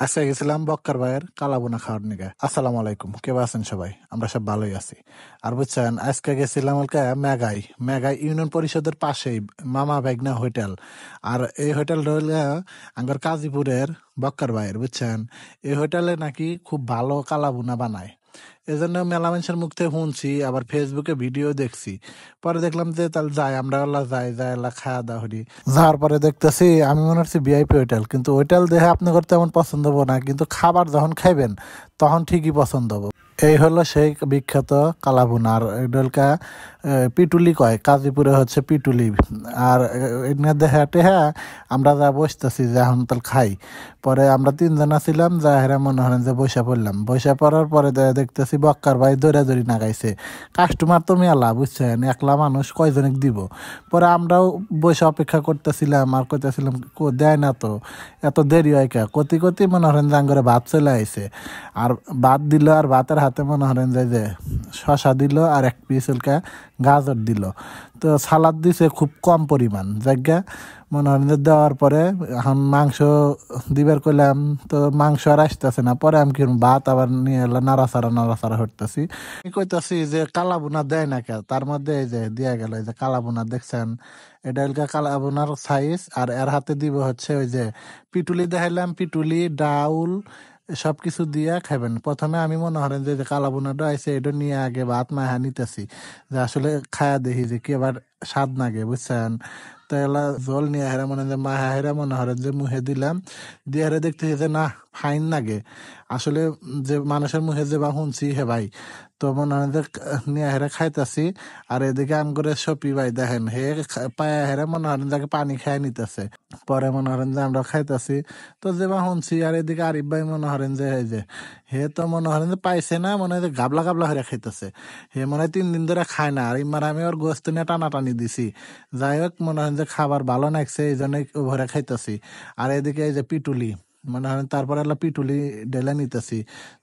আজকে গেছিলাম বক্কার ভাইয়ের কালাবোনা খাওয়ার নিগে। আসসালামু আলাইকুম, কেমন আছেন সবাই? আমরা সব ভালোই আছি। আর বুঝছেন, আজকে গেছিলাম মেঘাই মেঘাই ইউনিয়ন পরিষদের পাশেই মামা বেগনা হোটেল। আর এই হোটেলটা হইলে আঙ্গর কাজীপুরের বক্কার ভাইয়ের, বুঝছেন। এই হোটেলে নাকি খুব ভালো কালাবোনা বানায়। এই জন্য মেলা মানুষের মুখ থেকে শুনছি, আবার ফেসবুকে ভিডিও দেখছি। পরে দেখলাম যে তাহলে যাই, আমরা যাই খাওয়া দাওয়া করি। যাওয়ার পরে দেখতেছি আমি মনে হচ্ছে ভিআইপি হোটেল, কিন্তু হোটেল দেখে আপনাদের তেমন পছন্দ হবো না, কিন্তু খাবার যখন খাইবেন তখন ঠিকই পছন্দ হবো। এই হলো সেই বিখ্যাত কালাভুনা। আর এডলকা পিটুলি কয়, কাজীপুরে হচ্ছে পিটুলি। আর এনে দেখে টেহা আমরা যা বসতেছি যে এখন তাহলে খাই। পরে আমরা তিনজন ছিলাম, যা হেরা মনে হলেন যে বৈশা পড়লাম। বৈশা পড়ার পরে দেখতেছি বক্কার ভাই দৌড়াদৌড়ি নাগাইছে। কাস্টমার তো মেলা, বুঝছেন, একলা মানুষ কয়জনক দিব। পরে আমরাও বসে অপেক্ষা করতেছিলাম আর কইতেছিলাম দেয় না তো, এত দেরি হয় কে। কতি কতি মনে হলেন যে আঙ্গরে ভাত চলে আইছে। আর ভাত দিল, আর ভাতের হাতে মনে হলেন যে শশা দিল আর এক পিস গাজর দিল। তো সালাদ দিছে খুব কম পরিমাণ জায়গা। মনে হলেন যে দেওয়ার পরে এখন মাংস দিবার কইলাম, তো মাংস আর আসতেছে না। পরে আমি কি ভাত আবার নিয়ে এলো, নাড়াচাড়া হটতেছি। আমি কইতাছি যে কালাবোনা দেয় না কে, তার মধ্যে এই যে দিয়া গেল এই যে কালাবোনা, দেখছেন। এটা হলকা কালাবোনার সাইজ। আর এর হাতে দিব হচ্ছে ওই যে পিটুলি দেখাইলাম, পিটুলি ডাউল সবকিছু দিয়া খাবেন। প্রথমে আমি মনে হলেন যে কালাবোনাটা আইসে, এটা নিয়ে আগে ভাত মাহা নিতেছি, যে আসলে খায়া দেখি যে কি আবার স্বাদ নাগে, বুঝছেন। তো এলা জল নিয়ে হেরা মনে যে মাহা হেরা মনে হলেন যে মুহে দিলাম, দিয়ে হেরে দেখতেছি যে না, ফাইন লাগে আসলে। যে মানুষের মুখে যে বা শুনছি হে ভাই, তো মনে হয় যে নিয়ে হেরে খাইতেছি। আর এদিকে আম করে সপি ভাই দেখেন, হে পায়া হেরে মনে হয় যে পানি খাই নিতেছে। পরে মনে হরেন যে আমরা খাইতেছি, তো যে বা শুনছি। আর এদিকে আরিফ ভাই মনে হরেন যে এই যে হে তো মনে হরেন যে পাইছে না, মনে হয় যে গাবলা গাবলা হয়ে খাইতেছে। হে মনে হয় 3 দিন ধরে খায় না। আর ইমার আমি ওর গোস্ত নিয়ে টানাটানি দিছি। যাই হোক, মনে হয় যে খাবার ভালো লাগছে, এই জন্য ভরে খাইতেছি। আর এদিকে এই যে পিটুলি, মনে হয় তারপরে পিটুলি ডেলে নিতেছি,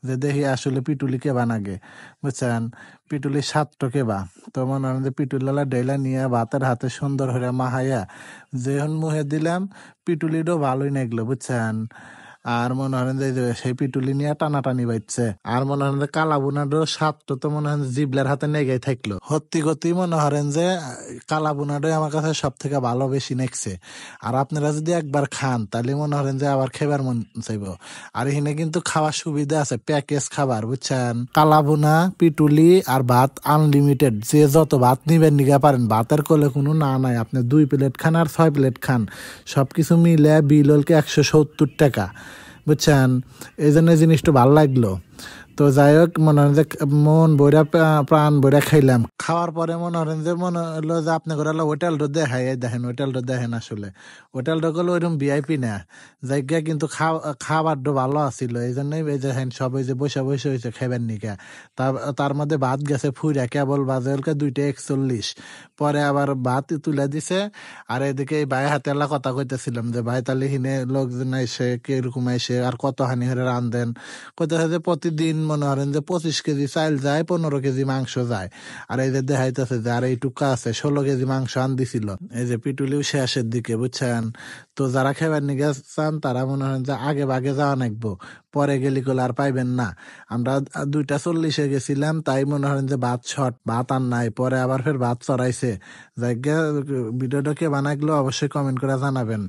যে দেখি আসলে পিটুলি কে বানাগে, বুঝছেন। পিটুলি 7টো কেবা। তো মনে হয় যে পিটুলিলা ডেলা নিয়ে ভাতের হাতে সুন্দর হয়ে মাহাইয়া যেহন মুহে দিলাম, পিটুলিটাও ভালোই লাগলো, বুঝছেন। আর মনে হয় যে সেই পিটুলি নিয়ে টানাটানি বাইছে। আর মনে হয় যে কালাবোনাটাও স্বাদটা তো মনে হয় জিবলার হাতে নেগেই থাকলো। সত্যি গতি মনে হরেন যে কালাবোনাটাই আমার কাছে সব থেকে ভালো বেশি নেকছে। আর আপনারা যদি একবার খান তাহলে মনে হরেন যে আবার খেবার মন চাইব। আর এখানে কিন্তু খাওয়ার সুবিধা আছে, প্যাকেজ খাবার, বুঝছেন। কালাবোনা, পিটুলি আর ভাত আনলিমিটেড, যে যত ভাত নিবেন নিগা পারেন। ভাতের কোলে কোনো না নাই, আপনি 2 প্লেট খান আর 6 প্লেট খান, সবকিছু মিলে বিল হলকে 170 টাকা, বুঝছেন। এই জন্য জিনিসটা ভালো লাগলো। তো যাই হোক, মনে হয় যে মন বইরা প্রাণ বইরা খাইলাম। খাওয়ার পরে মনে হলো যে আপনি করে হোটেলটা দেখাই, দেখেন হোটেলটা দেখেন। আসলে হোটেলটা গুলো ওইরকম ভিআইপি না জায়গা, কিন্তু খাবারটা ভালো আছিল। এই জন্যই এই যে সবাই যে বসে বসে হয়েছে খাইবার নিকা। তার মধ্যে ভাত গেছে ফুইরা, কেবল বাজে 2টা 41। পরে আবার ভাত তুলে দিছে। আর এদিকে এই ভাই হাতে কথা কইতেছিলাম যে ভাই তাহলে হিনে লোকজন আইসে কিরকম আইসে আর কত হানি হরে রান্ধেন। কইতেছে যে প্রতিদিন মনে করেন যে 25 কেজি চাইল যায়, 15 কেজি মাংস যায়। আর এই যে দেখাইতেছে যে আর এইটুকা আছে, 16 কেজি মাংস আন দিছিল। এই যে পিটুলিও শেষের দিকে, বুঝছেন। তো যারা খেবার নিগে চান তারা মনে হয় যে আগে ভাগে যাওয়া নাকবো, পরে গেলি করলে আর পাইবেন না। আমরা 2টা 40-এ গেছিলাম, তাই মনে হয় যে ভাত শর্ট, ভাত আর নাই। পরে আবার ফের ভাত চড়াইছে। যাই ভিডিওটা কে বানাইলো অবশ্যই কমেন্ট করে জানাবেন।